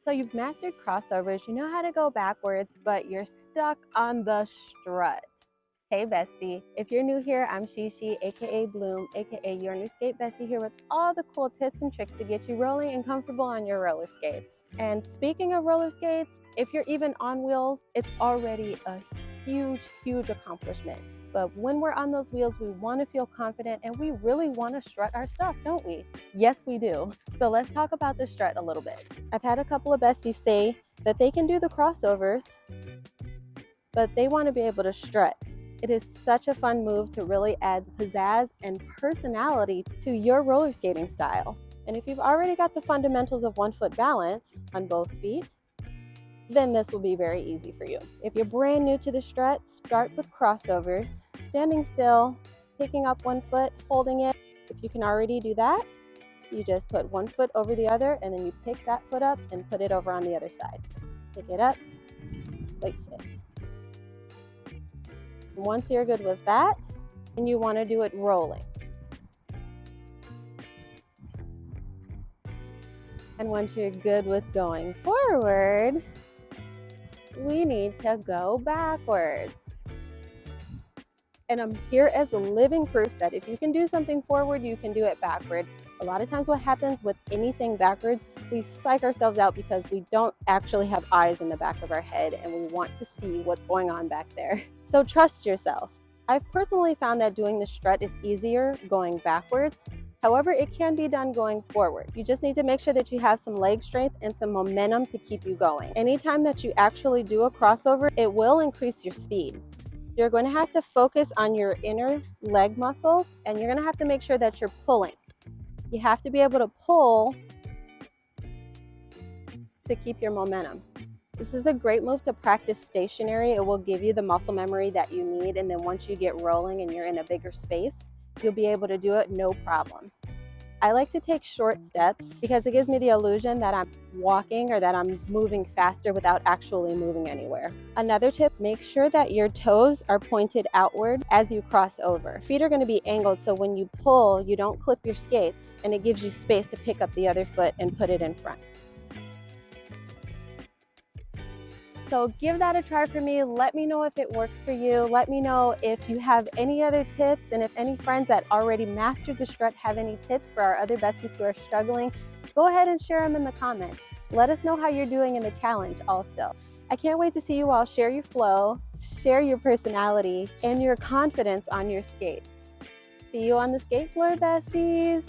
So you've mastered crossovers, you know how to go backwards, but you're stuck on the strut. Hey bestie, if you're new here, I'm Shishi, aka Bloom, aka your new skate bestie, here with all the cool tips and tricks to get you rolling and comfortable on your roller skates. And speaking of roller skates, if you're even on wheels, it's already a huge accomplishment. But when we're on those wheels, we want to feel confident and we really want to strut our stuff, don't we? Yes, we do. So let's talk about the strut a little bit. I've had a couple of besties say that they can do the crossovers, but they want to be able to strut. It is such a fun move to really add pizzazz and personality to your roller skating style. And if you've already got the fundamentals of 1-foot balance on both feet, then this will be very easy for you. If you're brand new to the strut, start with crossovers, standing still, picking up 1 foot, holding it. If you can already do that, you just put 1 foot over the other and then you pick that foot up and put it over on the other side. Pick it up, place it. Once you're good with that, and you want to do it rolling. And once you're good with going forward, we need to go backwards. And I'm here as a living proof that if you can do something forward, you can do it backward. A lot of times what happens with anything backwards, we psych ourselves out because we don't actually have eyes in the back of our head and we want to see what's going on back there. So trust yourself. I've personally found that doing the strut is easier going backwards. However, it can be done going forward. You just need to make sure that you have some leg strength and some momentum to keep you going. Anytime that you actually do a crossover, it will increase your speed. You're going to have to focus on your inner leg muscles and you're going to have to make sure that you're pulling. You have to be able to pull to keep your momentum. This is a great move to practice stationary. It will give you the muscle memory that you need, and then once you get rolling and you're in a bigger space, you'll be able to do it no problem. I like to take short steps because it gives me the illusion that I'm walking or that I'm moving faster without actually moving anywhere. Another tip, make sure that your toes are pointed outward as you cross over. Feet are going to be angled, so when you pull, you don't clip your skates, and it gives you space to pick up the other foot and put it in front. So give that a try for me. Let me know if it works for you. Let me know if you have any other tips, and if any friends that already mastered the strut have any tips for our other besties who are struggling, go ahead and share them in the comments. Let us know how you're doing in the challenge also. I can't wait to see you all share your flow, share your personality, and your confidence on your skates. See you on the skate floor, besties.